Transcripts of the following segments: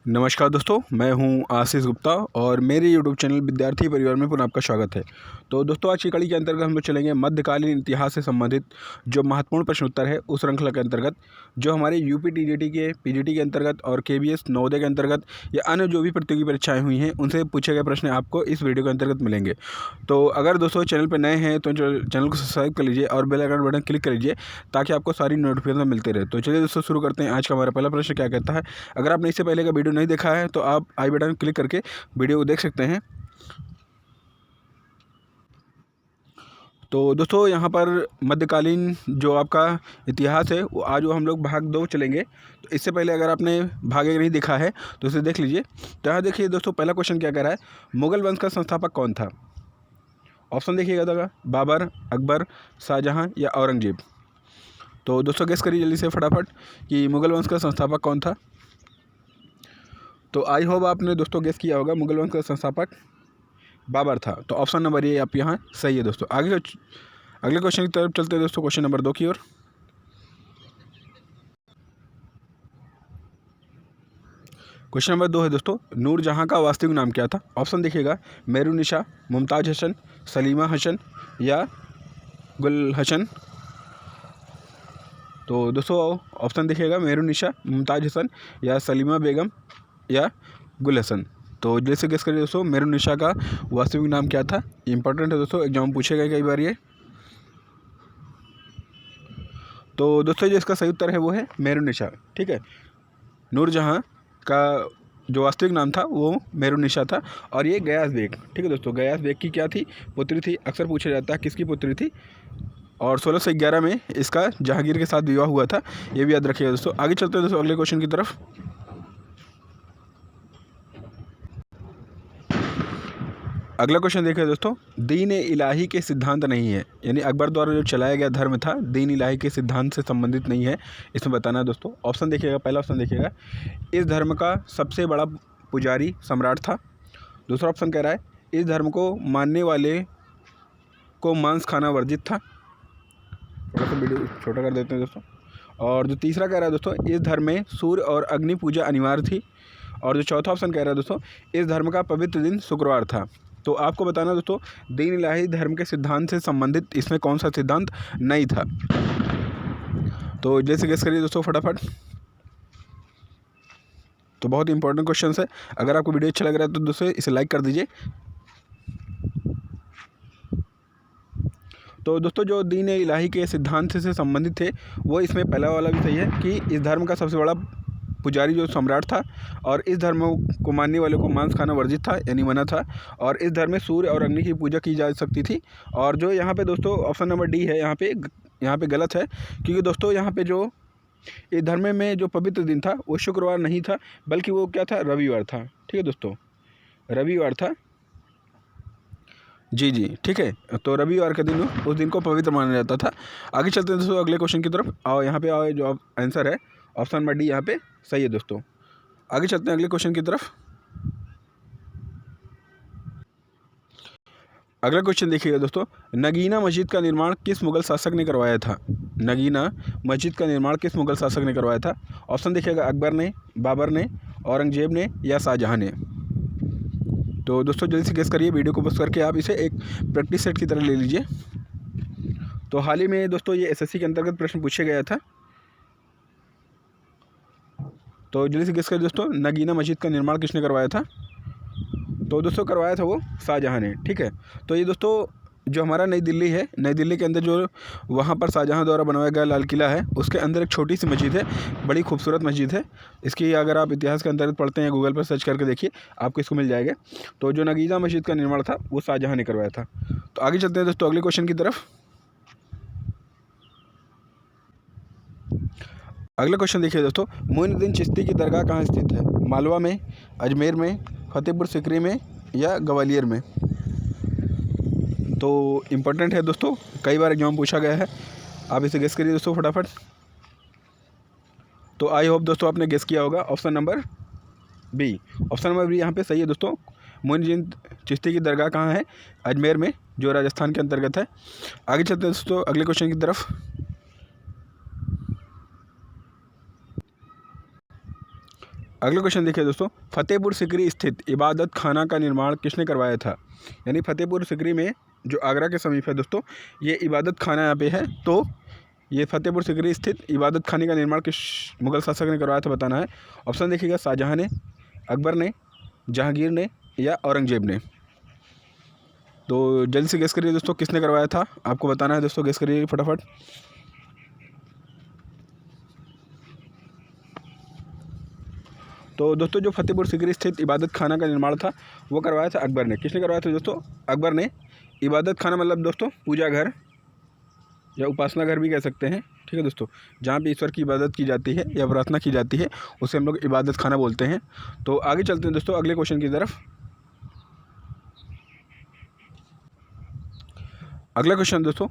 नमस्कार दोस्तों, मैं हूं आशीष गुप्ता और मेरे यूट्यूब चैनल विद्यार्थी परिवार में पुनः आपका स्वागत है। तो दोस्तों, आज की कड़ी के अंतर्गत हम लोग चलेंगे मध्यकालीन इतिहास से संबंधित जो महत्वपूर्ण प्रश्न उत्तर है उस श्रृंखला के अंतर्गत, जो हमारे यूपी टीजीटी के पीजीटी के अंतर्गत और केबीएस नवोदय के अंतर्गत या अन्य जो भी प्रतियोगी परीक्षाएँ हुई हैं उनसे पूछे गए प्रश्न आपको इस वीडियो के अंतर्गत मिलेंगे। तो अगर दोस्तों चैनल पर नए हैं तो चैनल को सब्सक्राइब कर लीजिए और बेल आइकन बटन क्लिक कर लीजिए ताकि आपको सारी नोटिफिकेशन मिलते रहे। तो चलिए दोस्तों, शुरू करते हैं। आज का हमारा पहला प्रश्न क्या कहता है। अगर आपने इससे पहले का वीडियो नहीं देखा है तो आप आई बटन क्लिक करके वीडियो को देख सकते हैं। तो दोस्तों, यहाँ पर मध्यकालीन जो आपका इतिहास है वो आज हम लोग भाग 2 चलेंगे। तो इससे पहले अगर आपने भाग 1 नहीं देखा है तो इसे देख लीजिए। तो यहाँ देखिए दोस्तों, पहला क्वेश्चन क्या कह रहा है, मुगल वंश का संस्थापक कौन था। ऑप्शन देखिएगा था बाबर, अकबर, शाहजहाँ या औरंगजेब। तो दोस्तों गेस करिए जल्दी से फटाफट कि मुगल वंश का संस्थापक कौन था। तो आई होप आपने दोस्तों गेस किया होगा, मुगल वंश का संस्थापक बाबर था। तो ऑप्शन नंबर ये आप यहाँ सही है दोस्तों। आगे अगले क्वेश्चन की तरफ चलते हैं दोस्तों, क्वेश्चन नंबर 2 की ओर। क्वेश्चन नंबर 2 है दोस्तों, नूरजहाँ का वास्तविक नाम क्या था। ऑप्शन देखिएगा मेहरुन्निसा, मुमताज़ हसन, सलीमा हसन या गुल हसन। तो दोस्तों ऑप्शन देखिएगा मेहरुन्निसा, मुमताज़ हसन या सलीमा बेगम या गुल हसन। तो जैसे गेस करिए दोस्तों, मेहरुन्निसा का वास्तविक नाम क्या था। इंपॉर्टेंट है दोस्तों, एग्जाम पूछे गए कई बार ये। तो दोस्तों जो इसका सही उत्तर है वो है मेहरुन्निसा। ठीक है, नूरजहाँ का जो वास्तविक नाम था वो मेहरुन्निसा था और ये गयास बेग। ठीक है दोस्तों, गयास बेग की क्या थी, पुत्री थी। अक्सर पूछा जाता है किसकी पुत्री थी। और 1611 में इसका जहांगीर के साथ विवाह हुआ था, ये भी याद रखिएगा दोस्तों। आगे चलते हैं दोस्तों अगले क्वेश्चन की तरफ। अगला क्वेश्चन देखिए दोस्तों, दीन इलाही के सिद्धांत नहीं है, यानी अकबर द्वारा जो चलाया गया धर्म था दीन इलाही के सिद्धांत से संबंधित नहीं है, इसमें बताना है दोस्तों। ऑप्शन देखिएगा, पहला ऑप्शन देखिएगा इस धर्म का सबसे बड़ा पुजारी सम्राट था। दूसरा ऑप्शन कह रहा है इस धर्म को मानने वाले को मांस खाना वर्जित था। थोड़ा सा वीडियो छोटा कर देते हैं दोस्तों। और जो तीसरा कह रहा है दोस्तों, इस धर्म में सूर्य और अग्नि पूजा अनिवार्य थी। और जो चौथा ऑप्शन कह रहा है दोस्तों, इस धर्म का पवित्र दिन शुक्रवार था। तो आपको बताना दोस्तों, दीन इलाही धर्म के सिद्धांत से संबंधित इसमें कौन सा सिद्धांत नहीं था। तो जैसे गेस करिए दोस्तों फटाफट। तो बहुत इंपॉर्टेंट क्वेश्चन है, अगर आपको वीडियो अच्छा लग रहा है तो दोस्तों इसे लाइक कर दीजिए। तो दोस्तों जो दीन इलाही के सिद्धांत से संबंधित थे वो इसमें पहला वाला भी सही है कि इस धर्म का सबसे बड़ा पुजारी जो सम्राट था और इस धर्म को मानने वालों को मांस खाना वर्जित था, यानी मना था। और इस धर्म में सूर्य और अग्नि की पूजा की जा सकती थी। और जो यहाँ पे दोस्तों ऑप्शन नंबर डी है यहाँ पे गलत है, क्योंकि दोस्तों यहाँ पे जो इस धर्म में जो पवित्र दिन था वो शुक्रवार नहीं था, बल्कि वो क्या था, रविवार था। ठीक है दोस्तों, रविवार था। जी जी ठीक है, तो रविवार का दिन उस दिन को पवित्र माना जाता था। आगे चलते हैं दोस्तों अगले क्वेश्चन की तरफ। आओ यहाँ पे आओ, जो आंसर है ऑप्शन नंबर डी यहाँ पे सही है दोस्तों। आगे चलते हैं अगले क्वेश्चन की तरफ। अगला क्वेश्चन देखिएगा दोस्तों, नगीना मस्जिद का निर्माण किस मुगल शासक ने करवाया था। नगीना मस्जिद का निर्माण किस मुगल शासक ने करवाया था। ऑप्शन देखिएगा अकबर ने, बाबर ने, औरंगजेब ने या शाहजहाँ ने। तो दोस्तों जल्दी से गेस करिए, वीडियो को पॉज करके आप इसे एक प्रैक्टिस सेट की तरह ले लीजिए। तो हाल ही में दोस्तों ये एसएससी के अंतर्गत प्रश्न पूछा गया था। तो जल्दी से गेस करिए दोस्तों, नगीना मस्जिद का निर्माण किसने करवाया था। तो दोस्तों करवाया था वो शाहजहाँ ने। ठीक है, तो ये दोस्तों जो हमारा नई दिल्ली है, नई दिल्ली के अंदर जो वहाँ पर शाहजहाँ द्वारा बनवाया गया लाल किला है, उसके अंदर एक छोटी सी मस्जिद है, बड़ी खूबसूरत मस्जिद है। इसकी अगर आप इतिहास के अंतर्गत पढ़ते हैं, गूगल पर सर्च करके देखिए, आपको इसको मिल जाएगा। तो जो नगीना मस्जिद का निर्माण था वो शाहजहाँ ने करवाया था। तो आगे चलते हैं दोस्तों अगले क्वेश्चन की तरफ। अगला क्वेश्चन देखिए दोस्तों, मोइनुद्दीन चिश्ती की दरगाह कहाँ स्थित है। मालवा में, अजमेर में, फतेहपुर सिकरी में या ग्वालियर में। तो इम्पोर्टेंट है दोस्तों, कई बार एग्जाम पूछा गया है, आप इसे गेस करिए दोस्तों फटाफट। तो आई होप दोस्तों आपने गेस किया होगा, option number B. Option number B यहाँ पे सही है दोस्तों। मोइनुद्दीन चिश्ती की दरगाह कहाँ है, अजमेर में, जो राजस्थान के अंतर्गत है। आगे चलते हैं दोस्तों अगले क्वेश्चन की तरफ। अगला क्वेश्चन देखिए दोस्तों, फतेहपुर सिकरी स्थित इबादत खाना का निर्माण किसने करवाया था। यानी फतेहपुर सिकरी में जो आगरा के समीप है दोस्तों, ये इबादत खाना यहाँ पे है। तो ये फतेहपुर सिकरी स्थित इबादत खाने का निर्माण किस मुगल शासक ने करवाया था बताना है। ऑप्शन देखिएगा, शाहजहाँ ने, अकबर ने, जहांगीर ने या औरंगजेब ने। तो जल्दी से गेस करिए दोस्तों, किसने करवाया था, आपको बताना है दोस्तों, गेस करिए फटाफट। तो दोस्तों जो फतेहपुर सिकरी स्थित इबादत खाना का निर्माण था वो करवाया था अकबर ने। किसने करवाया था दोस्तों, अकबर ने। इबादत खाना मतलब दोस्तों पूजा घर या उपासना घर भी कह सकते हैं, ठीक है दोस्तों, जहाँ पे ईश्वर की इबादत की जाती है या प्रार्थना की जाती है उसे हम लोग इबादत खाना बोलते हैं। तो आगे चलते हैं दोस्तों अगले क्वेश्चन की तरफ। अगला क्वेश्चन दोस्तों,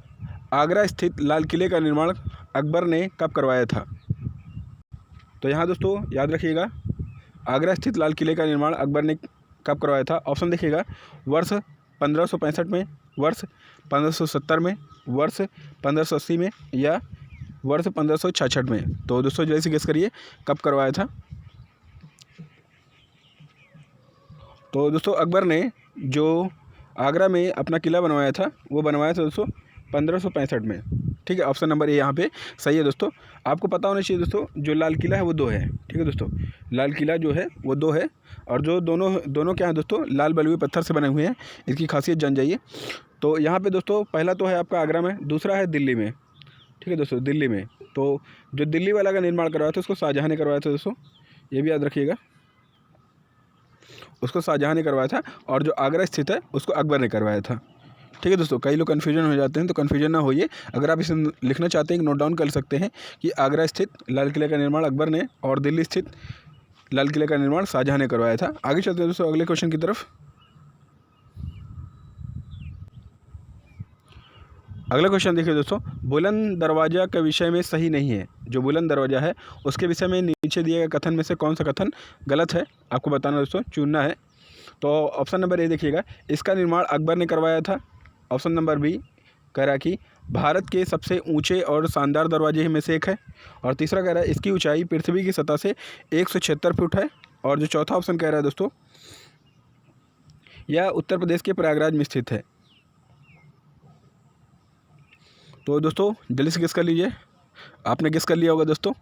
आगरा स्थित लाल किले का निर्माण अकबर ने कब करवाया था। तो यहाँ दोस्तों याद रखिएगा, आगरा स्थित लाल किले का निर्माण अकबर ने कब करवाया था। ऑप्शन देखिएगा, वर्ष 1565 में, वर्ष 1570 में, वर्ष 1580 में या वर्ष 1566 में। तो दोस्तों जैसे गेस करिए कब करवाया था। तो दोस्तों अकबर ने जो आगरा में अपना किला बनवाया था वो बनवाया था दोस्तों 1565 में, ठीक है। ऑप्शन नंबर ए यहाँ पे सही है दोस्तों। आपको पता होना चाहिए दोस्तों, जो लाल किला है वो दो है, ठीक है दोस्तों, लाल किला जो है वो दो है और जो दोनों क्या है दोस्तों, लाल बलुए पत्थर से बने हुए हैं। इसकी खासियत जान जाइए। तो यहाँ पे दोस्तों पहला तो है आपका आगरा में, दूसरा है दिल्ली में, ठीक है दोस्तों, दिल्ली में। तो जो दिल्ली वाला का निर्माण करवाया था उसको शाहजहाँ ने करवाया था दोस्तों, ये भी याद रखिएगा, उसको शाहजहाँ ने करवाया था। और जो आगरा स्थित है उसको अकबर ने करवाया था, ठीक है दोस्तों। कई लोग कन्फ्यूजन हो जाते हैं, तो कन्फ्यूजन ना होइए। अगर आप इसे लिखना चाहते हैं नोट डाउन कर सकते हैं कि आगरा स्थित लाल किले का निर्माण अकबर ने और दिल्ली स्थित लाल किले का निर्माण शाहजहाँ ने करवाया था। आगे चलते हैं दोस्तों अगले क्वेश्चन की तरफ। अगला क्वेश्चन देखिए दोस्तों, बुलंद दरवाजा के विषय में सही नहीं है। जो बुलंद दरवाजा है उसके विषय में नीचे दिए गए कथन में से कौन सा कथन गलत है, आपको बताना दोस्तों, चुनना है। तो ऑप्शन नंबर ए देखिएगा, इसका निर्माण अकबर ने करवाया था। ऑप्शन नंबर बी कह रहा है कि भारत के सबसे ऊंचे और शानदार दरवाजे में से एक है। और तीसरा कह रहा है इसकी ऊंचाई पृथ्वी की सतह से 176 फुट है। और जो चौथा ऑप्शन कह रहा है दोस्तों, यह उत्तर प्रदेश के प्रयागराज में स्थित है। तो दोस्तों जल्दी से गेस कर लीजिए, आपने गेस कर लिया होगा दोस्तों।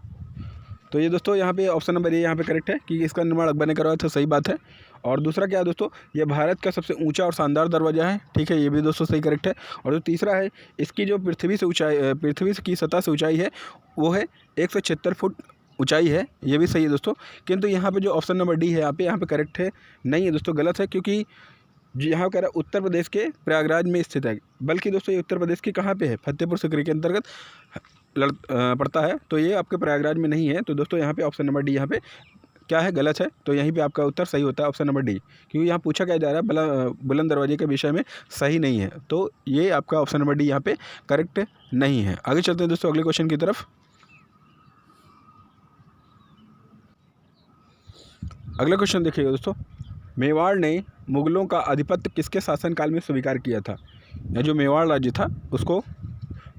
तो ये दोस्तों यहाँ पे ऑप्शन नंबर ए यहाँ पे करेक्ट है कि इसका निर्माण अकबर ने करवाया था, सही बात है। और दूसरा क्या है दोस्तों, ये भारत का सबसे ऊंचा और शानदार दरवाजा है, ठीक है, ये भी दोस्तों सही करेक्ट है। और जो तीसरा है, इसकी जो पृथ्वी की सतह से ऊंचाई है वो है 176 फुट ऊंचाई है, ये भी सही है दोस्तों। किंतु यहाँ पे जो ऑप्शन नंबर डी है यहाँ पे करेक्ट है, नहीं है दोस्तों, गलत है। क्योंकि जी यहाँ कह रहा है उत्तर प्रदेश के प्रयागराज में स्थित है, बल्कि दोस्तों ये उत्तर प्रदेश के कहाँ पे है, फतेहपुर सिकरी के अंतर्गत पड़ता है। तो ये आपके प्रयागराज में नहीं है। तो दोस्तों यहाँ पे ऑप्शन नंबर डी यहाँ पे क्या है, गलत है। तो यहीं पे आपका उत्तर सही होता है ऑप्शन नंबर डी, क्योंकि यहाँ पूछा क्या जा रहा है बुलंद दरवाजे के विषय में सही नहीं है। तो ये आपका ऑप्शन नंबर डी यहाँ पे करेक्ट नहीं है। आगे चलते हैं दोस्तों अगले क्वेश्चन की तरफ। अगला क्वेश्चन देखिएगा दोस्तों, मेवाड़ ने मुगलों का आधिपत्य किसके शासनकाल में स्वीकार किया था। या जो मेवाड़ राज्य था उसको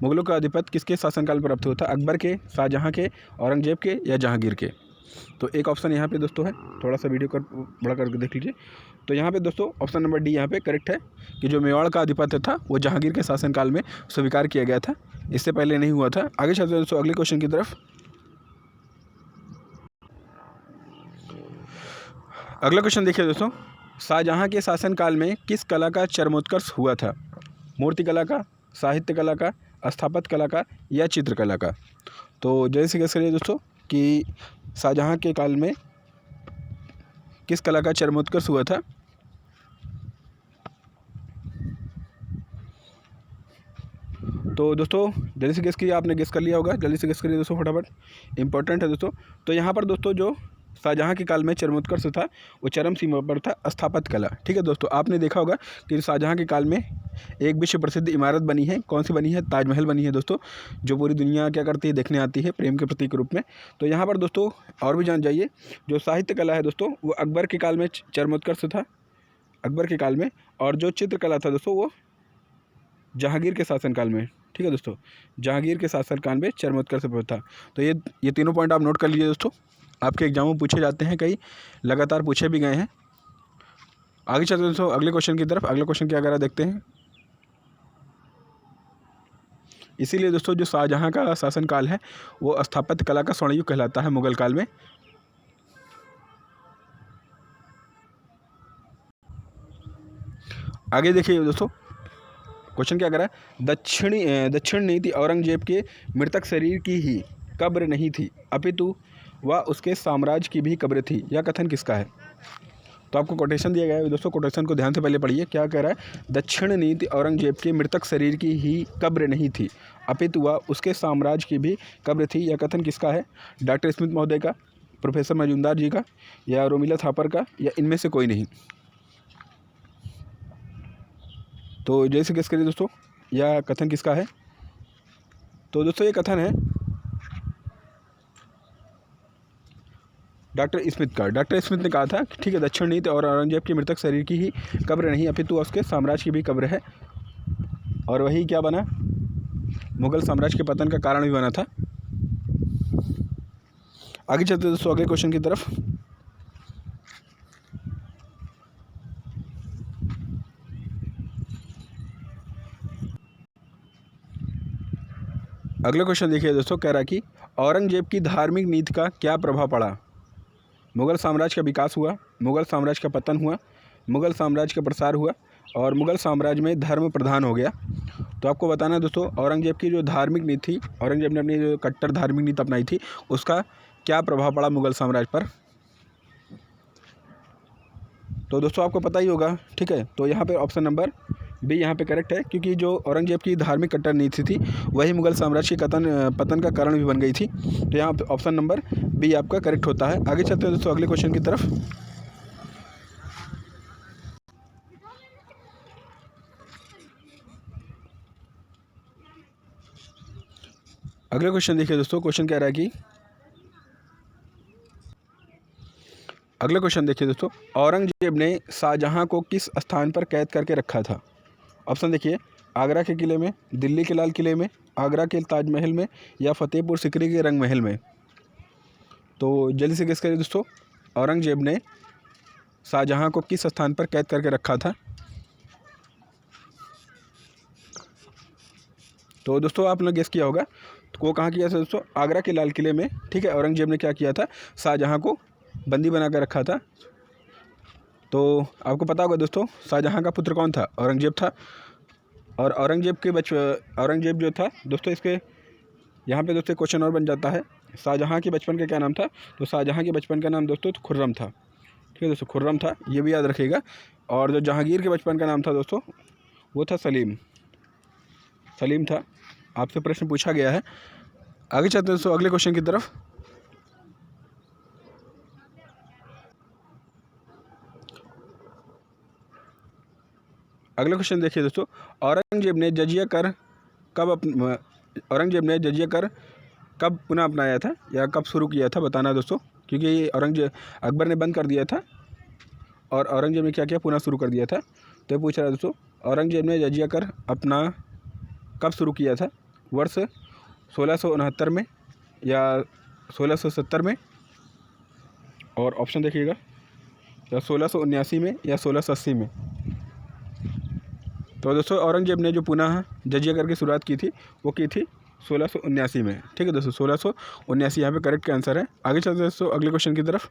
मुगलों का आधिपत्य किसके शासनकाल में प्राप्त हुआ था, अकबर के, शाहजहाँ के, औरंगजेब के या जहांगीर के। तो एक ऑप्शन यहाँ पे दोस्तों है, थोड़ा सा वीडियो कर बड़ा करके देख लीजिए। तो यहाँ पे दोस्तों ऑप्शन नंबर डी यहाँ पे करेक्ट है कि जो मेवाड़ का आधिपत्य था वो जहांगीर के शासनकाल में स्वीकार किया गया था, इससे पहले नहीं हुआ था। आगे चलते हैं दोस्तों अगले क्वेश्चन की तरफ। अगला क्वेश्चन देखिए दोस्तों, शाहजहाँ के शासनकाल में किस कला का चरमोत्कर्ष हुआ था। मूर्ति कला का, साहित्य कला का, स्थापत्य कला का या चित्रकला का। तो जैसे कैसे करिए दोस्तों कि शाहजहाँ के काल में किस कला का चरमोत्कर्ष हुआ था। तो दोस्तों जल्दी से गेस कीजिए, आपने गेस कर लिया होगा, जल्दी से गेस करिए दोस्तों फटाफट, इंपॉर्टेंट है दोस्तों। तो यहाँ पर दोस्तों जो शाहजहाँ के काल में चरमोत्कर्ष था वो चरम सीमा पर था स्थापत्य कला, ठीक है दोस्तों। आपने देखा होगा कि शाहजहाँ के काल में एक विश्व प्रसिद्ध इमारत बनी है, कौन सी बनी है, ताजमहल बनी है दोस्तों, जो पूरी दुनिया क्या करती है, देखने आती है प्रेम के प्रतीक के रूप में। तो यहाँ पर दोस्तों और भी जान जाइए, जो साहित्य कला है दोस्तों वो अकबर के काल में चरमोत्कर्ष था, अकबर के काल में। और जो चित्रकला था दोस्तों वो जहांगीर के शासनकाल में, ठीक है दोस्तों, जहांगीर के शासनकाल में चरमोत्कर्ष था। तो ये तीनों पॉइंट आप नोट कर लीजिए दोस्तों। आपके एग्जाम में पूछे जाते हैं, कई लगातार पूछे भी गए हैं। आगे चलते हैं दोस्तों अगले क्वेश्चन की तरफ। अगला क्वेश्चन क्या करा देखते हैं। इसीलिए दोस्तों जो शाहजहाँ का शासनकाल है वो स्थापत्य कला का स्वर्ण युग कहलाता है मुगल काल में। आगे देखिए दोस्तों क्वेश्चन क्या करा है। दक्षिण नीति औरंगजेब के मृतक शरीर की ही कब्र नहीं थी, अपितु वह उसके साम्राज्य की भी कब्र थी। यह कथन किसका है। तो आपको कोटेशन दिया गया है दोस्तों, कोटेशन को ध्यान से पहले पढ़िए। क्या कह रहा है। दक्षिण नीति औरंगजेब के मृतक शरीर की ही कब्र नहीं थी, अपितु वह उसके साम्राज्य की भी कब्र थी। यह कथन किसका है। डॉक्टर स्मिथ महोदय का, प्रोफेसर मजूमदार जी का, या रोमिला थापर का, या इनमें से कोई नहीं। तो जैसे किस करिए दोस्तों, यह कथन किसका है। तो दोस्तों ये कथन है डॉक्टर स्मिथ का। डॉक्टर स्मिथ ने कहा था कि ठीक है, दक्षिण नीति और औरंगजेब के मृतक शरीर की ही कब्र नहीं, अपितु उसके साम्राज्य की भी कब्र है। और वही क्या बना, मुगल साम्राज्य के पतन का कारण भी बना था। आगे चलते दोस्तों अगले क्वेश्चन की तरफ। अगला क्वेश्चन देखिए दोस्तों, कह रहा कि औरंगजेब की धार्मिक नीति का क्या प्रभाव पड़ा। मुगल साम्राज्य का विकास हुआ, मुगल साम्राज्य का पतन हुआ, मुगल साम्राज्य का प्रसार हुआ, और मुगल साम्राज्य में धर्म प्रधान हो गया। तो आपको बताना है दोस्तों औरंगजेब की जो धार्मिक नीति थी, औरंगजेब ने अपनी जो कट्टर धार्मिक नीति अपनाई थी, उसका क्या प्रभाव पड़ा मुगल साम्राज्य पर। तो दोस्तों आपको पता ही होगा, ठीक है। तो यहाँ पे ऑप्शन नंबर बी यहाँ पे करेक्ट है, क्योंकि जो औरंगजेब की धार्मिक कट्टर नीति थी वही मुगल साम्राज्य के पतन का कारण भी बन गई थी। तो यहाँ पे ऑप्शन नंबर बी आपका करेक्ट होता है। आगे चलते हैं दोस्तों अगले क्वेश्चन की तरफ। अगला क्वेश्चन देखिए दोस्तों, क्वेश्चन कह रहा है कि अगला क्वेश्चन देखिए दोस्तों, औरंगजेब ने शाहजहाँ को किस स्थान पर कैद करके रखा था। ऑप्शन देखिए, आगरा के किले में, दिल्ली के लाल किले में, आगरा के ताजमहल में, या फतेहपुर सिकरी के रंग महल में। तो जल्दी से गेस करिए दोस्तों, औरंगजेब ने शाहजहाँ को किस स्थान पर कैद करके रखा था। तो दोस्तों आपने गेस किया होगा, तो वो कहाँ किया था दोस्तों, आगरा के लाल किले में। ठीक है, औरंगजेब ने क्या किया था, शाहजहाँ को बंदी बना कर रखा था। तो आपको पता होगा दोस्तों शाहजहाँ का पुत्र कौन था, औरंगजेब था। और औरंगजेब जो था दोस्तों, इसके यहाँ पे दोस्तों क्वेश्चन और बन जाता है, शाहजहाँ के बचपन का क्या नाम था। तो शाहजहाँ के बचपन का नाम दोस्तों खुर्रम था। ठीक है दोस्तों, खुर्रम था, ये भी याद रखिएगा। और जो जहांगीर के बचपन का नाम था दोस्तों, वो था सलीम था। आपसे प्रश्न पूछा गया है। आगे चलते हैं दोस्तों अगले क्वेश्चन की तरफ। अगला क्वेश्चन देखिए दोस्तों, औरंगजेब ने जजिया कर कब पुनः अपनाया था, या कब शुरू किया था, बताना दोस्तों। क्योंकि अकबर ने बंद कर दिया था और औरंगजेब ने क्या किया, पुनः शुरू कर दिया था। तो ये पूछ रहा है दोस्तों, औरंगजेब ने जजिया कर अपना कब शुरू किया था, वर्ष 1669 में या 1670 में। और ऑप्शन देखिएगा, या 1679 में या 1680 में। तो दोस्तों औरंगजेब ने जो पुनः जजिया कर की शुरुआत की थी वो की थी 1679 में। ठीक है दोस्तों, 1679 यहाँ पे करेक्ट आंसर है। आगे चलते हैं दोस्तों अगले क्वेश्चन की तरफ।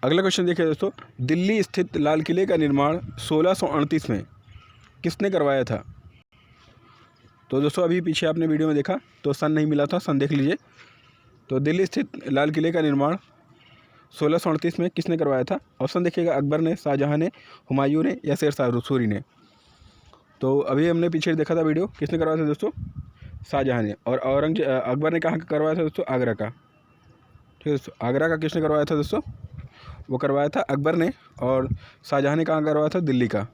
अगला क्वेश्चन देखिए दोस्तों, दिल्ली स्थित लाल किले का निर्माण 1638 में किसने करवाया था। तो दोस्तों अभी पीछे आपने वीडियो में देखा तो सन नहीं मिला था, सन देख लीजिए। तो दिल्ली स्थित लाल किले का निर्माण 1638 में किसने करवाया था। ऑप्शन देखिएगा, अकबर ने, शाहजहाँ ने, हुमायूं ने, या शेर शाह सूरी ने। तो अभी हमने पीछे देखा था वीडियो, किसने करवाया था दोस्तों, शाहजहाँ ने। और अकबर ने कहाँ का करवाया था दोस्तों, आगरा का। ठीक है दोस्तों, आगरा का किसने करवाया था दोस्तों, वो करवाया था अकबर ने। और शाहजहाँ ने कहाँ करवाया था, दिल्ली का।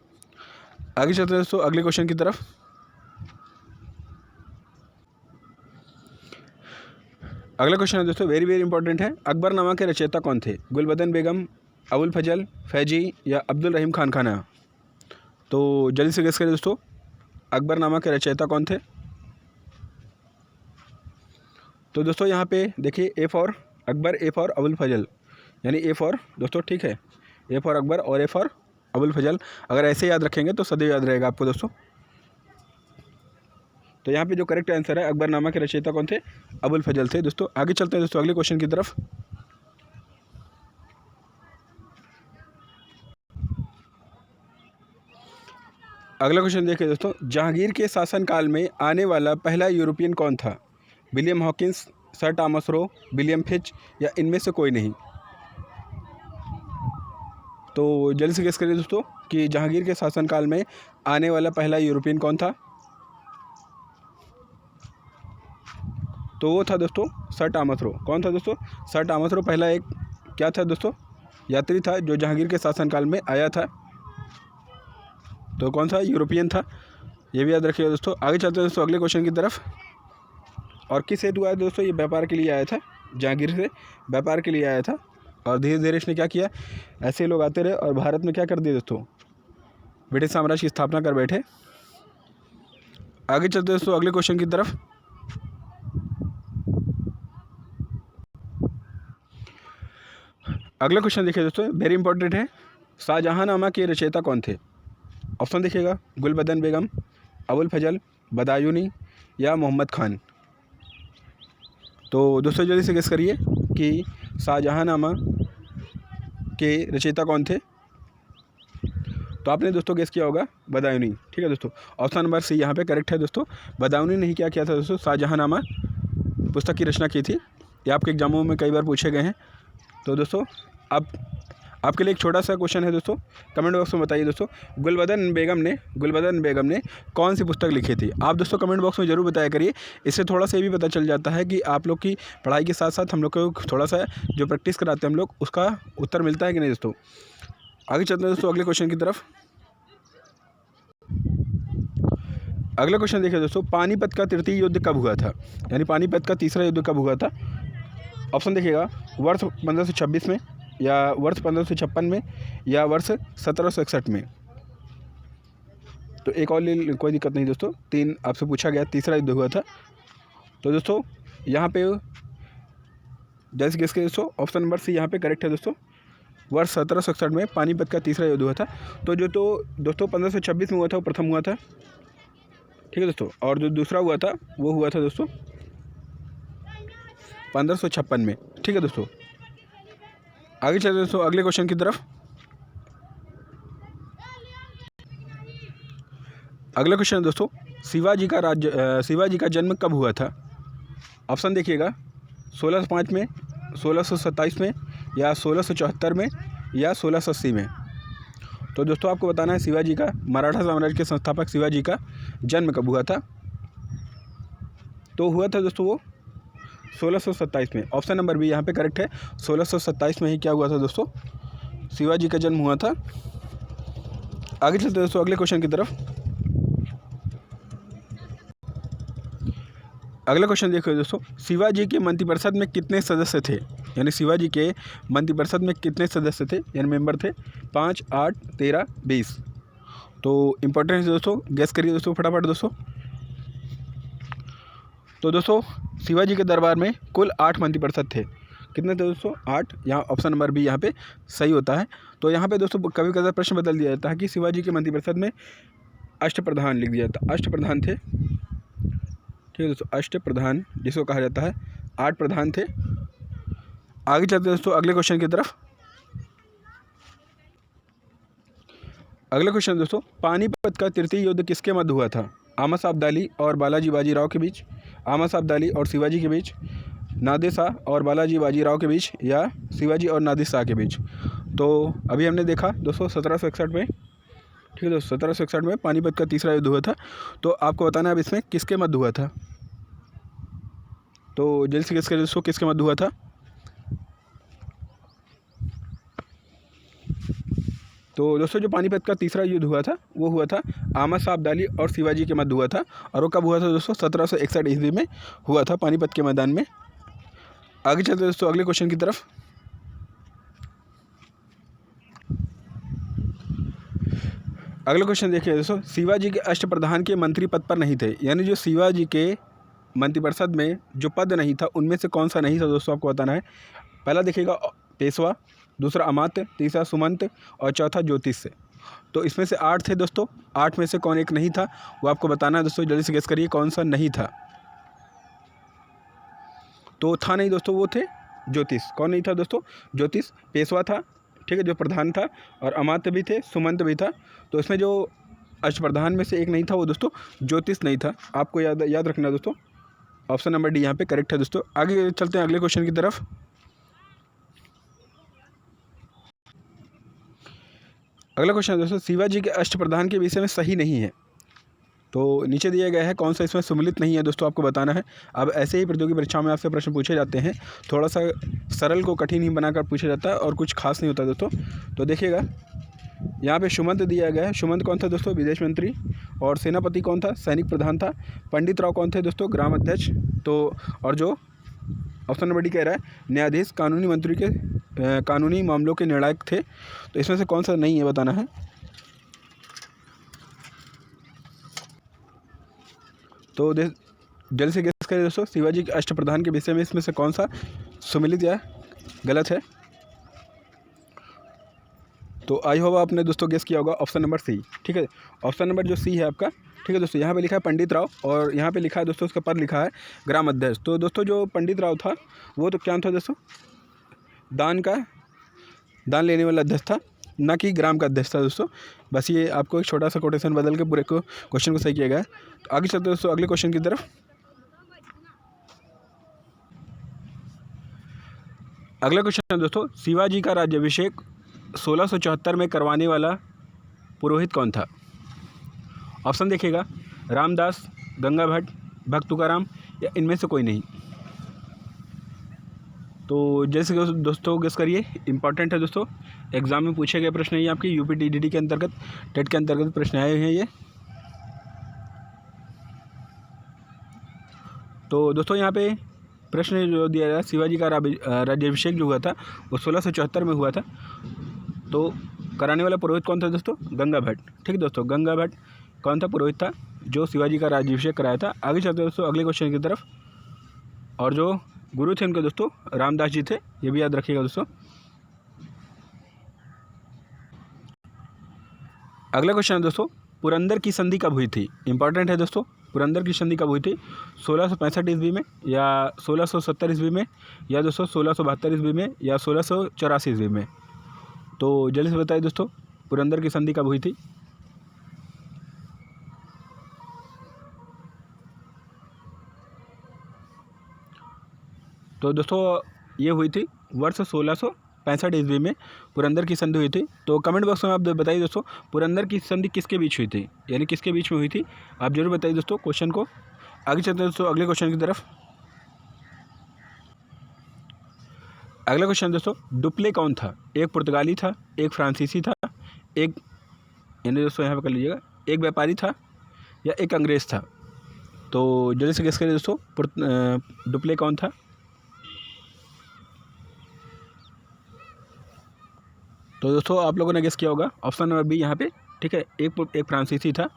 आगे चलते हैं दोस्तों अगले क्वेश्चन की तरफ। अगला क्वेश्चन है दोस्तों, वेरी वेरी इंपॉर्टेंट है। अकबरनामा के रचयिता कौन थे, गुलबदन बेगम, अबुल फजल, फैजी, या अब्दुल रहीम खान खाना। तो जल्दी से गेस करें दोस्तों, अकबरनामा के रचयिता कौन थे। तो दोस्तों यहाँ पे देखिए A for Akbar, A for Abul Fazal, यानी ए फॉर दोस्तों, ठीक है, ए फॉर अकबर और ए फॉर अबुल फजल। अगर ऐसे याद रखेंगे तो सदैव याद रहेगा आपको दोस्तों। तो यहाँ पे जो करेक्ट आंसर है, अकबरनामा के रचयिता कौन थे? अबुल फजल थे दोस्तों। आगे चलते हैं दोस्तों अगले क्वेश्चन की तरफ। अगला क्वेश्चन देखिए दोस्तों, जहांगीर के शासनकाल में आने वाला पहला यूरोपियन कौन था? William Hawkins, sir Thomas Roe, William Fitch या इनमें से कोई नहीं? तो जल्दी से गेस करिए दोस्तों कि जहांगीर के शासनकाल में आने वाला पहला यूरोपियन कौन था? तो वो था दोस्तों सर टॉमस रो। कौन था दोस्तों? सर टॉमस रो पहला एक क्या था दोस्तों? यात्री था जो जहांगीर के शासनकाल में आया था। तो कौन सा? यूरोपियन था, ये भी याद रखिएगा दोस्तों। आगे चलते हैं दोस्तों अगले क्वेश्चन की तरफ। और किस हेतु आया दोस्तों? ये व्यापार के लिए आया था, जहांगीर से व्यापार के लिए आया था। और धीरे धीरे इसने क्या किया, ऐसे लोग आते रहे और भारत में क्या कर दिया दोस्तों, ब्रिटिश साम्राज्य की स्थापना कर बैठे। आगे चलते हैं दोस्तों अगले क्वेश्चन की तरफ। अगला क्वेश्चन देखिए दोस्तों, वेरी इंपॉर्टेंट है। शाहजहांनामा के रचयिता कौन थे? ऑप्शन देखिएगा, गुलबदन बेगम, अबुल फजल, बदायूनी या मोहम्मद खान। तो दोस्तों जल्दी से गेस करिए कि शाहजहांनामा के रचयिता कौन थे? तो आपने दोस्तों गेस किया होगा बदायूनी, ठीक है दोस्तों। ऑप्शन नंबर सी यहाँ पे करेक्ट है दोस्तों। बदायूनी ने ही क्या किया था दोस्तों? शाहजहांनामा पुस्तक की रचना की थी। ये आपके एग्जामों में कई बार पूछे गए हैं। तो दोस्तों अब आपके लिए एक छोटा सा क्वेश्चन है दोस्तों, कमेंट बॉक्स में बताइए दोस्तों, गुलबदन बेगम ने कौन सी पुस्तक लिखी थी? आप दोस्तों कमेंट बॉक्स में ज़रूर बताया करिए। इससे थोड़ा सा ये भी पता चल जाता है कि आप लोग की पढ़ाई के साथ साथ हम लोग को थोड़ा सा जो प्रैक्टिस कराते हैं हम लोग, उसका उत्तर मिलता है कि नहीं दोस्तों। आगे चलते हैं दोस्तों अगले क्वेश्चन की तरफ। अगला क्वेश्चन देखिए दोस्तों, पानीपत का तृतीय युद्ध कब हुआ था? यानी पानीपत का तीसरा युद्ध कब हुआ था? ऑप्शन देखिएगा, वर्ष 1526 में, या वर्ष 1556 में, या वर्ष 1761 में। तो एक और कोई दिक्कत नहीं दोस्तों, 3 आपसे पूछा गया, तीसरा युद्ध हुआ था। तो दोस्तों यहाँ पे जैसे गेस के दोस्तों, ऑप्शन नंबर सी यहाँ पे करेक्ट है दोस्तों। वर्ष 1761 में पानीपत का तीसरा युद्ध हुआ था। तो जो तो दोस्तों 1526 में हुआ था वो प्रथम हुआ था, ठीक है दोस्तों। और जो दूसरा हुआ था वो हुआ था दोस्तों 1556 में, ठीक है दोस्तों। आगे चलते दोस्तों अगले क्वेश्चन की तरफ। अगला क्वेश्चन दोस्तों, शिवाजी का जन्म कब हुआ था? ऑप्शन देखिएगा, 1605 में, 1627 में, या 1674 में, या 1680 में। तो दोस्तों आपको बताना है शिवाजी का, मराठा साम्राज्य के संस्थापक शिवाजी का जन्म कब हुआ था? तो हुआ था दोस्तों वो 1627 में। ऑप्शन नंबर बी यहाँ पे करेक्ट है, 1627 में ही क्या हुआ था दोस्तों, शिवाजी का जन्म हुआ था। आगे चलते दोस्तों अगले क्वेश्चन की तरफ। अगला क्वेश्चन देखिए दोस्तों, शिवाजी के मंत्रिपरिषद में कितने सदस्य थे? यानी शिवाजी के मंत्रिपरिषद में कितने सदस्य थे, यानी मेंबर थे? 5, 8, 13, 20। तो इम्पोर्टेंट है दोस्तों, गेस करिए दोस्तों फटाफट दोस्तों। तो दोस्तों शिवाजी के दरबार में कुल 8 मंत्रिपरिषद थे। कितने थे दोस्तों? 8। यहाँ ऑप्शन नंबर बी यहाँ पे सही होता है। तो यहाँ पे दोस्तों कभी कभी प्रश्न बदल दिया जाता है कि शिवाजी के मंत्रिपरिषद में अष्टप्रधान लिख दिया जाता है। अष्टप्रधान थे, ठीक है दोस्तों, अष्टप्रधान जिसको कहा जाता है, 8 प्रधान थे। आगे चलते दोस्तों अगले क्वेश्चन की तरफ। अगला क्वेश्चन दोस्तों, पानीपत का तृतीय युद्ध किसके मध्य हुआ था? अहमद शाह अब्दाली और बालाजी बाजीराव के बीच, अहमद शाह अब्दाली और शिवाजी के बीच, नादिर शाह और बालाजी बाजीराव के बीच, या शिवाजी और नादिर शाह के बीच। तो अभी हमने देखा दोस्तों 1761 में, ठीक है दोस्तों, 1761 में पानीपत का तीसरा युद्ध हुआ था। तो आपको बताना है अब इसमें किसके मध्य हुआ था। तो जल्दी से किसके दोस्तों किसके मध्य हुआ था? तो दोस्तों जो पानीपत का तीसरा युद्ध हुआ था वो हुआ था अहमद शाह अब्दाली और शिवाजी के मध्य हुआ था। और वो कब हुआ था दोस्तों? 1761 ईस्वी में हुआ था पानीपत के मैदान में। आगे चलते दोस्तों अगले क्वेश्चन की तरफ। अगला क्वेश्चन देखिए दोस्तों, शिवाजी के अष्टप्रधान के मंत्री पद पर नहीं थे। यानी जो शिवाजी के मंत्रिपरिषद में जो पद नहीं था उनमें से कौन सा नहीं था दोस्तों, आपको बताना है। पहला देखिएगा पेशवा, दूसरा अमात्य, तीसरा सुमंत और चौथा ज्योतिष। तो इसमें से 8 थे दोस्तों, 8 में से कौन एक नहीं था वो आपको बताना है दोस्तों। जल्दी से गेस करिए कौन सा नहीं था। तो था नहीं दोस्तों, वो थे ज्योतिष। कौन नहीं था दोस्तों? ज्योतिष। पेशवा था, ठीक है, जो प्रधान था, और अमात्य भी थे, सुमंत भी था। तो इसमें जो अष्टप्रधान में से एक नहीं था वो दोस्तों ज्योतिष नहीं था। आपको याद रखना दोस्तों, ऑप्शन नंबर डी यहाँ पे करेक्ट है दोस्तों। आगे चलते हैं अगले क्वेश्चन की तरफ। अगला क्वेश्चन है दोस्तों, शिवाजी के अष्टप्रधान के विषय में सही नहीं है। तो नीचे दिया गया है कौन सा इसमें सम्मिलित नहीं है दोस्तों, आपको बताना है। अब ऐसे ही प्रतियोगी परीक्षाओं में आपसे प्रश्न पूछे जाते हैं, थोड़ा सा सरल को कठिन ही बनाकर पूछा जाता है और कुछ खास नहीं होता दोस्तों। तो देखिएगा यहाँ पे सुमंत दिया गया है। सुमंत कौन था दोस्तों? विदेश मंत्री। और सेनापति कौन था? सैनिक प्रधान था। पंडित राव कौन थे दोस्तों? ग्राम अध्यक्ष। तो और जो ऑप्शन नंबर डी कह रहा है न्यायाधीश, कानूनी मंत्री के कानूनी मामलों के निर्णायक थे। तो इसमें से कौन सा नहीं है बताना है। तो जल्दी से गेस करिए दोस्तों, शिवाजी के अष्टप्रधान के विषय में इसमें से कौन सा सम्मिलित या गलत है। तो आई होप आपने दोस्तों गेस किया होगा ऑप्शन नंबर सी, ठीक है। ऑप्शन नंबर जो सी है आपका, ठीक है दोस्तों। यहाँ पे लिखा है पंडित राव और यहाँ पे लिखा है दोस्तों, उसका पद लिखा है ग्राम अध्यक्ष। तो दोस्तों जो पंडित राव था वो तो क्या था दोस्तों? दान लेने वाला अध्यक्ष था, ना कि ग्राम का अध्यक्ष था दोस्तों। बस ये आपको एक छोटा सा कोटेशन बदल के पूरे को क्वेश्चन को सही किया गया है। तो आगे चलते दोस्तों अगले क्वेश्चन की तरफ। अगला क्वेश्चन है दोस्तों, शिवाजी का राज्याभिषेक 1674 में करवाने वाला पुरोहित कौन था? ऑप्शन देखिएगा, रामदास, गंगा भट्ट, भक्त तुकाराम या इनमें से कोई नहीं। तो जैसे दोस्तों गेस करिए, इंपॉर्टेंट है दोस्तों, एग्जाम में पूछे गए प्रश्न ये आपकी यूपी टीडीडी के अंतर्गत, टेट के अंतर्गत प्रश्न आए हैं ये। तो दोस्तों यहाँ पे प्रश्न जो दिया गया, शिवाजी का राज्याभिषेक जो हुआ था वो 1674 में हुआ था। तो कराने वाला पुरोहित कौन था दोस्तों? गंगा भट्ट, ठीक है दोस्तों। गंगा भट्ट कौन था? पुरोहित था जो शिवाजी का राज्याभिषेक कराया था। आगे चलते दोस्तों अगले क्वेश्चन की तरफ। और जो गुरु थे उनके दोस्तों रामदास जी थे, ये भी याद रखिएगा दोस्तों। अगला क्वेश्चन है दोस्तों, पुरंदर की संधि कब हुई थी? इंपॉर्टेंट है दोस्तों, पुरंदर की संधि कब हुई थी? 1665 ईस्वी में, या 1670 ईस्वी में, या दोस्तों 1672 ईस्वी में, या 1684 ईस्वी में। तो जल्दी से बताइए दोस्तों, पुरंदर की संधि कब हुई थी? तो दोस्तों ये हुई थी वर्ष 1665 ईस्वी में पुरंदर की संधि हुई थी। तो कमेंट बॉक्स में आप बताइए दोस्तों, पुरंदर की संधि किसके बीच हुई थी, यानी किसके बीच में हुई थी, आप जरूर बताइए दोस्तों क्वेश्चन को। आगे चलते हैं दोस्तों अगले क्वेश्चन की तरफ। अगला क्वेश्चन दोस्तों, डुप्ले कौन था? एक पुर्तगाली था, एक फ्रांसीसी था, एक, यानी दोस्तों यहाँ पे कर लीजिएगा, एक व्यापारी था या एक अंग्रेज़ था। तो जल्दी से गेस करिए दोस्तों, डुप्ले कौन था? तो दोस्तों आप लोगों ने गेस किया होगा ऑप्शन नंबर बी यहाँ पे, ठीक है, एक फ्रांसीसी था।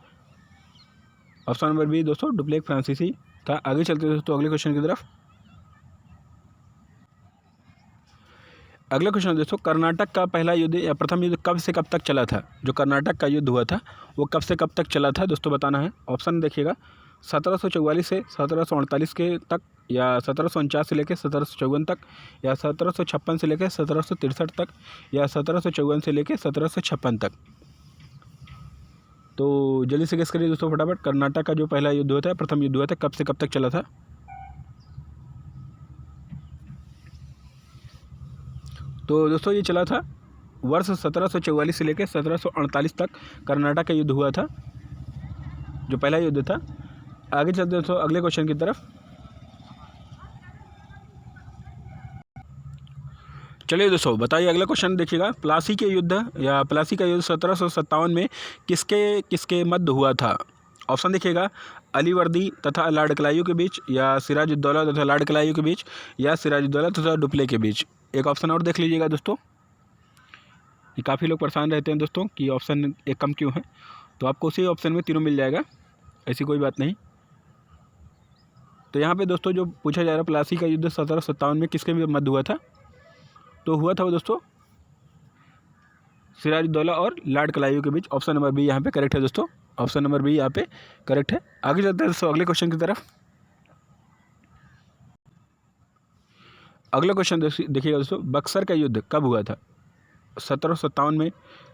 ऑप्शन नंबर बी दोस्तों, डुप्ले एक फ्रांसीसी था। आगे चलते हैं दोस्तों अगले क्वेश्चन की तरफ। अगला क्वेश्चन दोस्तों, कर्नाटक का पहला युद्ध या प्रथम युद्ध कब से कब तक चला था? जो कर्नाटक का युद्ध हुआ था वो कब से कब तक चला था दोस्तों, बताना है। ऑप्शन देखिएगा, 1744 से 1748 के तक, या 1749 से लेकर 1754 तक, या 1756 से लेकर 1763 तक, या 1754 से लेकर 1756 तक। तो जल्दी से गेस करिए दोस्तों फटाफट, कर्नाटक का जो पहला युद्ध हुआ था, प्रथम युद्ध हुआ था, कब से कब तक चला था? तो दोस्तों ये चला था वर्ष 1744 से लेकर 1748 तक कर्नाटक का युद्ध हुआ था, जो पहला युद्ध था। आगे चलते दोस्तों अगले क्वेश्चन की तरफ। चलिए दोस्तों बताइए अगला क्वेश्चन देखिएगा, प्लासी के युद्ध या प्लासी का युद्ध 1757 में किसके किसके मध्य हुआ था? ऑप्शन देखिएगा, अलीवर्दी तथा लाड़कलायू के बीच, या सिराजुद्दौला तथा लाड़कलायू के बीच, या सिराजुद्दौला तथा डुप्ले के बीच। एक ऑप्शन और देख लीजिएगा दोस्तों, ये काफ़ी लोग परेशान रहते हैं दोस्तों कि ऑप्शन एक कम क्यों है, तो आपको उसी ऑप्शन में तीनों मिल जाएगा, ऐसी कोई बात नहीं। तो यहाँ पे दोस्तों जो पूछा जा रहा है प्लासी का युद्ध 1757 में किसके मध्य हुआ था, तो हुआ था वो दोस्तों सिराजुद्दौला और लॉर्ड क्लाइव के बीच। ऑप्शन नंबर बी यहाँ पे करेक्ट है दोस्तों, ऑप्शन नंबर बी यहाँ पे करेक्ट है। आगे चलते हैं दोस्तों अगले क्वेश्चन की तरफ। अगला क्वेश्चन देखिएगा दोस्तों, बक्सर का युद्ध कब हुआ था, 1757 में,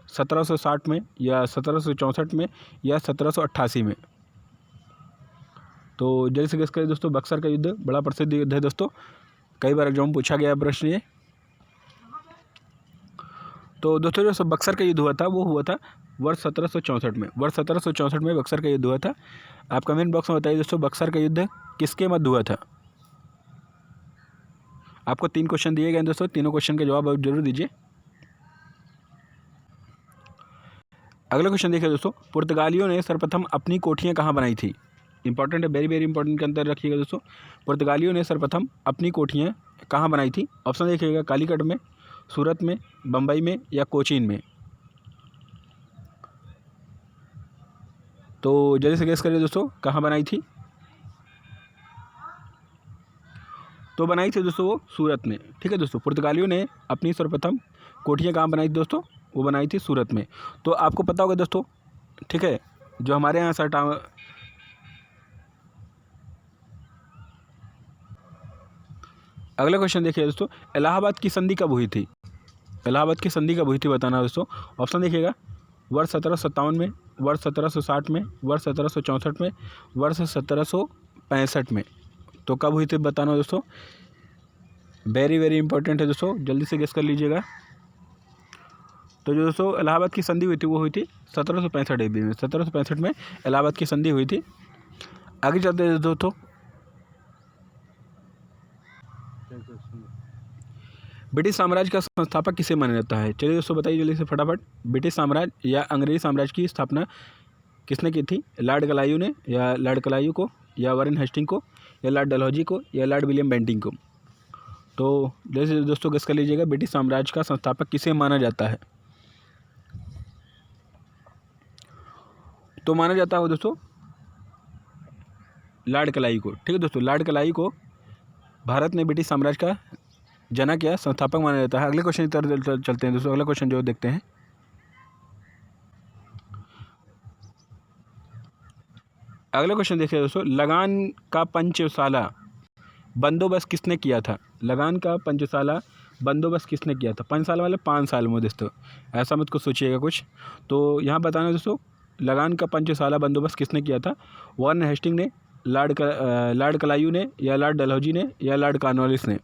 1760 में, या 1764 में, या 1788 में। तो जल्दी से गेस करें दोस्तों। बक्सर का युद्ध बड़ा प्रसिद्ध युद्ध है दोस्तों, कई बार एग्जाम में पूछा गया प्रश्न ये। तो दोस्तों जो बक्सर का युद्ध हुआ था वो हुआ था वर्ष 1764 में। वर्ष 1764 में बक्सर का युद्ध हुआ था। आप कमेंट बॉक्स में बताइए दोस्तों बक्सर का युद्ध किसके मध्य हुआ था। आपको 3 क्वेश्चन दिए गए हैं दोस्तों, तीनों क्वेश्चन के जवाब आप जरूर दीजिए। अगला क्वेश्चन देखिए दोस्तों, पुर्तगालियों ने सर्वप्रथम अपनी कोठियाँ कहाँ बनाई थी। इंपॉर्टेंट है, वेरी वेरी इंपॉर्टेंट के अंदर रखिएगा दोस्तों। पुर्तगालियों ने सर्वप्रथम अपनी कोठियाँ कहाँ बनाई थी। ऑप्शन देखिएगा, कालीकट में, सूरत में, बम्बई में, या कोचीन में। तो जल्दी से गेस करिए दोस्तों कहाँ बनाई थी। तो बनाई थी दोस्तों वो सूरत में। ठीक है दोस्तों, पुर्तगालियों ने अपनी सर्वप्रथम कोठियाँ कहाँ बनाई थी दोस्तों, वो बनाई थी सूरत में। तो आपको पता होगा दोस्तों, ठीक है, जो हमारे यहाँ अगला क्वेश्चन देखिए दोस्तों, इलाहाबाद की संधि कब हुई थी। इलाहाबाद की संधि कब हुई थी बताना दोस्तों। ऑप्शन देखिएगा, वर्ष 1757 में, वर्ष 1760 में, वर्ष 1764 में, वर्ष 1765 में। तो कब हुई थी बताना दोस्तों, वेरी वेरी इंपॉर्टेंट है दोस्तों, जल्दी से गेस कर लीजिएगा। तो जो दोस्तों इलाहाबाद की संधि हुई थी वो हुई थी 1765 ईस्वी में। 1765 में इलाहाबाद की संधि हुई थी। आगे चलते हैं दोस्तों, ब्रिटिश साम्राज्य का संस्थापक किसे माना जाता है। चलिए दोस्तों बताइए जल्दी से फटाफट, ब्रिटिश साम्राज्य या अंग्रेजी साम्राज्य की स्थापना किसने की थी। लॉर्ड क्लाइव ने, या लॉर्ड क्लाइव को, या वारेन हेस्टिंग को, या लॉर्ड डलहौजी को, या लॉर्ड विलियम बेंटिंग को। तो जैसे दोस्तों गेस कर लीजिएगा, ब्रिटिश साम्राज्य का संस्थापक किसे माना जाता है। तो माना जाता है दोस्तों लॉर्ड क्लाइव को। ठीक है दोस्तों, लॉर्ड क्लाइव को भारत ने ब्रिटिश साम्राज्य का जनक या संस्थापक माना जाता है। अगले क्वेश्चन की तरफ चलते हैं दोस्तों। अगला क्वेश्चन जो देखते हैं, अगला क्वेश्चन देखिए दोस्तों, लगान का पंचशाला बंदोबस्त किसने किया था। लगान का पंचशाला बंदोबस्त किसने किया था। 5 साल वाले 5 साल में दोस्तों, ऐसा मत कुछ सोचिएगा कुछ। तो यहाँ बताना दोस्तों, लगान का पंचशाला बंदोबस्त किसने किया था। वारेन हेस्टिंग ने, लॉर्ड क्लाइव ने, या लॉर्ड डलहौजी ने, या लॉर्ड कॉर्नवालिस ने।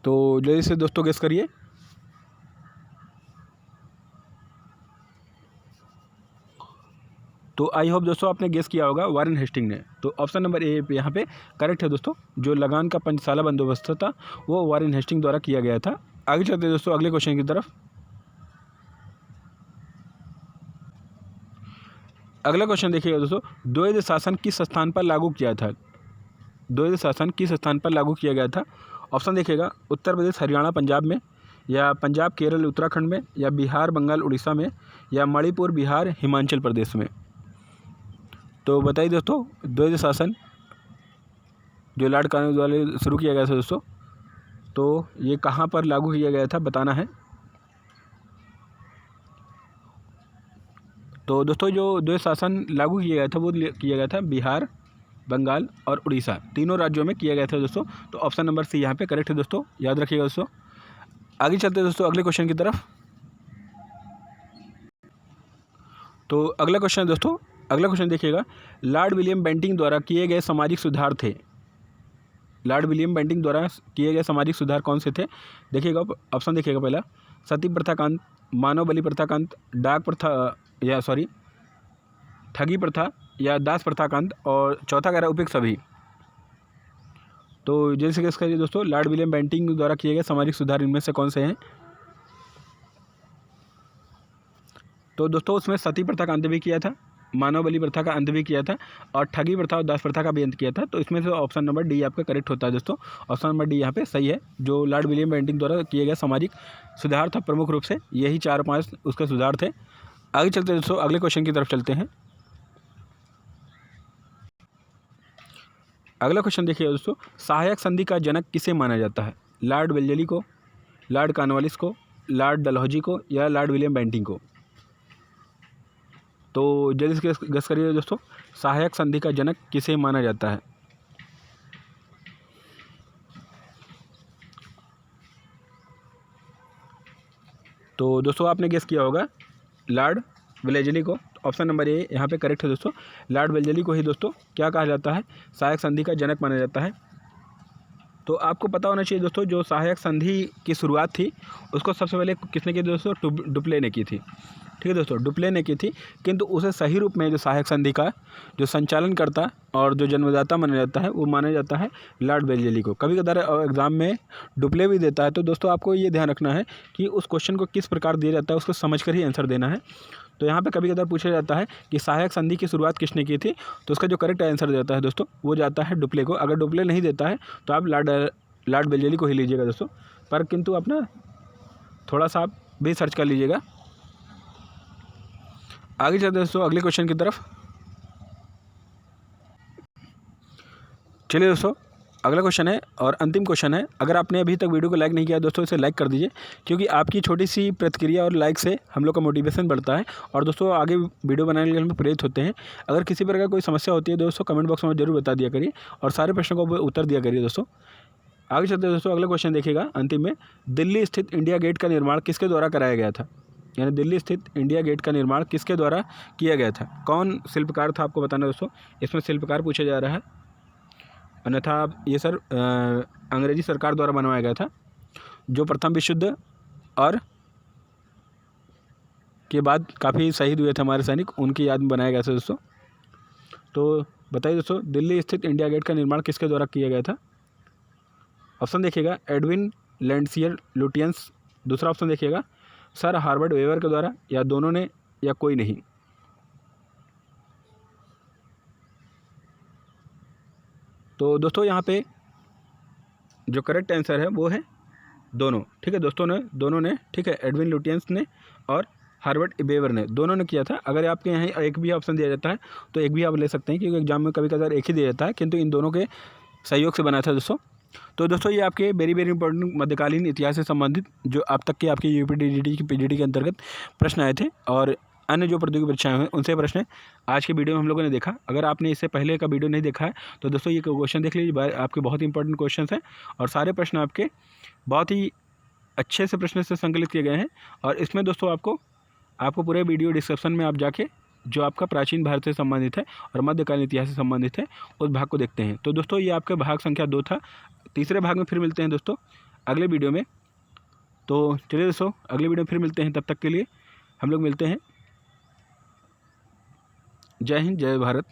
तो जल्दी से दोस्तों गेस करिए। तो आई होप दोस्तों आपने गेस किया होगा वारेन हेस्टिंग ने। तो ऑप्शन नंबर ए पे यहाँ पे करेक्ट है दोस्तों। जो लगान का पंचशाला बंदोबस्त था वो वारेन हेस्टिंग द्वारा किया गया था। आगे चलते हैं दोस्तों अगले क्वेश्चन की तरफ। अगला क्वेश्चन देखिएगा दोस्तों, द्वैध शासन किस स्थान पर लागू किया था। द्वैध शासन किस स्थान पर लागू किया गया था। ऑप्शन देखिएगा, उत्तर प्रदेश हरियाणा पंजाब में, या पंजाब केरल उत्तराखंड में, या बिहार बंगाल उड़ीसा में, या मणिपुर बिहार हिमाचल प्रदेश में। तो बताइए दोस्तों, द्वैध शासन जो लॉर्ड कॉर्नवालिस द्वारा शुरू किया गया था दोस्तों, तो ये कहाँ पर लागू किया गया था बताना है। तो दोस्तों जो द्वैध शासन लागू किया गया था वो किया गया था बिहार, बंगाल और उड़ीसा, तीनों राज्यों में किया गया था दोस्तों। तो ऑप्शन नंबर सी यहाँ पे करेक्ट है दोस्तों, याद रखिएगा दोस्तों। आगे चलते हैं दोस्तों अगले क्वेश्चन की तरफ। तो अगला क्वेश्चन दोस्तों, अगला क्वेश्चन देखिएगा, लॉर्ड विलियम बेंटिंक द्वारा किए गए सामाजिक सुधार थे। लॉर्ड विलियम बेंटिंक द्वारा किए गए सामाजिक सुधार कौन से थे। देखिएगा ऑप्शन देखिएगा, पहला सती प्रथा का अंत, मानव बलि प्रथा का अंत, डाक प्रथा या ठगी प्रथा, या दास प्रथा का अंत, और चौथा कह रहा है उपयुक्त सभी। तो जैसे गेस करिए दोस्तों, लॉर्ड विलियम बेंटिंक द्वारा किए गए सामाजिक सुधार इनमें से कौन से हैं। तो दोस्तों उसमें सती प्रथा का अंत भी किया था, मानव बलि प्रथा का अंत भी किया था, और ठगी प्रथा और दास प्रथा का भी अंत किया था। तो इसमें से ऑप्शन नंबर डी आपका करेक्ट होता है दोस्तों। ऑप्शन नंबर डी यहाँ पे सही है। जो लॉर्ड विलियम बेंटिंक द्वारा किए गए सामाजिक सुधार था प्रमुख रूप से यही 4-5 उसके सुधार थे। आगे चलते हैं दोस्तों अगले क्वेश्चन की तरफ चलते हैं। अगला क्वेश्चन देखिए दोस्तों, सहायक संधि का जनक किसे माना जाता है? लॉर्ड वेल्लेली को, लॉर्ड कॉर्नवालिस को, लॉर्ड डलहौजी को या लॉर्ड विलियम बेंटिंग को? तो जल्दी से गेस करिए दोस्तों, सहायक संधि का जनक किसे माना जाता है? तो दोस्तों आपने गेस किया होगा लॉर्ड वेल्लेली को। ऑप्शन नंबर ए यहाँ पे करेक्ट है दोस्तों। लॉर्ड वेल्लेली को ही दोस्तों क्या कहा जाता है? सहायक संधि का जनक माना जाता है। तो आपको पता होना चाहिए दोस्तों, जो सहायक संधि की शुरुआत थी उसको सबसे पहले किसने की दोस्तों? डुप्ले ने की थी। ठीक है दोस्तों, डुप्ले ने की थी, किंतु उसे सही रूप में जो सहायक संधि का जो संचालन करता और जो जन्मदाता माना जाता है वो माना जाता है लॉर्ड वेल्लेली को। कभी कभार एग्जाम में डुप्ले भी देता है, तो दोस्तों आपको ये ध्यान रखना है कि उस क्वेश्चन को किस प्रकार दिया जाता है उसको समझ कर ही आंसर देना है। तो यहाँ पे कभी कभार पूछा जाता है कि सहायक संधि की शुरुआत किसने की थी, तो उसका जो करेक्ट आंसर देता है दोस्तों वो जाता है डुप्ले को। अगर डुप्ले नहीं देता है तो आप लॉर्ड वेल्लेली को ही लीजिएगा दोस्तों, पर किंतु अपना थोड़ा सा आप भी सर्च कर लीजिएगा। आगे चलते दोस्तों अगले क्वेश्चन की तरफ। चलिए दोस्तों, अगला क्वेश्चन है और अंतिम क्वेश्चन है। अगर आपने अभी तक वीडियो को लाइक नहीं किया दोस्तों, इसे लाइक कर दीजिए, क्योंकि आपकी छोटी सी प्रतिक्रिया और लाइक से हम लोग का मोटिवेशन बढ़ता है और दोस्तों आगे वीडियो बनाने के लिए हम प्रेरित होते हैं। अगर किसी प्रकार का कोई समस्या होती है दोस्तों, कमेंट बॉक्स में जरूर बता दिया करिए और सारे प्रश्नों को उत्तर दिया करिए दोस्तों। आगे चलते दोस्तों अगला क्वेश्चन देखिएगा अंतिम में, दिल्ली स्थित इंडिया गेट का निर्माण किसके द्वारा कराया गया था? यानी दिल्ली स्थित इंडिया गेट का निर्माण किसके द्वारा किया गया था? कौन शिल्पकार था आपको बताना दोस्तों, इसमें शिल्पकार पूछा जा रहा है। अन्यथा आप ये सर अंग्रेजी सरकार द्वारा बनवाया गया था, जो प्रथम विश्व युद्ध और के बाद काफ़ी शहीद हुए थे हमारे सैनिक, उनकी याद में बनाया गया था दोस्तों। तो बताइए दोस्तों, दिल्ली स्थित इंडिया गेट का निर्माण किसके द्वारा किया गया था? ऑप्शन देखिएगा, एडविन लैंडसियर लुटियंस। दूसरा ऑप्शन देखिएगा, सर हार्वर्ड वेवर के द्वारा, या दोनों ने, या कोई नहीं। तो दोस्तों यहाँ पे जो करेक्ट आंसर है वो है दोनों। ठीक है दोनों ने ठीक है, एडविन लुटियंस ने और हार्वर्ड वेवर ने, दोनों ने किया था। अगर आपके यहाँ एक भी ऑप्शन दिया जाता है तो एक भी आप ले सकते हैं, क्योंकि एग्जाम में कभी कभार एक ही दिया जाता है, किंतु इन दोनों के सहयोग से बना था दोस्तों। तो दोस्तों ये आपके वेरी वेरी इंपॉर्टेंट मध्यकालीन इतिहास से संबंधित जो अब तक के आपके यूपीटीजीटी की पीजीटी के अंतर्गत प्रश्न आए थे और अन्य जो प्रतियोगी परीक्षाएं हुए उनसे प्रश्न आज के वीडियो में हम लोगों ने देखा। अगर आपने इससे पहले का वीडियो नहीं देखा है तो दोस्तों ये क्वेश्चन देख लीजिए, आपके बहुत ही इंपॉर्टेंट क्वेश्चन हैं और सारे प्रश्न आपके बहुत ही अच्छे से प्रश्न से संकलित किए गए हैं। और इसमें दोस्तों आपको पूरे वीडियो डिस्क्रिप्शन में आप जाके जो आपका प्राचीन भारत से संबंधित है और मध्यकालीन इतिहास से संबंधित है उस भाग को देखते हैं। तो दोस्तों ये आपका भाग संख्या 2 था। तीसरे भाग में फिर मिलते हैं दोस्तों अगले वीडियो में। तो चलिए दोस्तों अगले वीडियो में फिर मिलते हैं, तब तक के लिए हम लोग मिलते हैं। जय हिंद, जय भारत।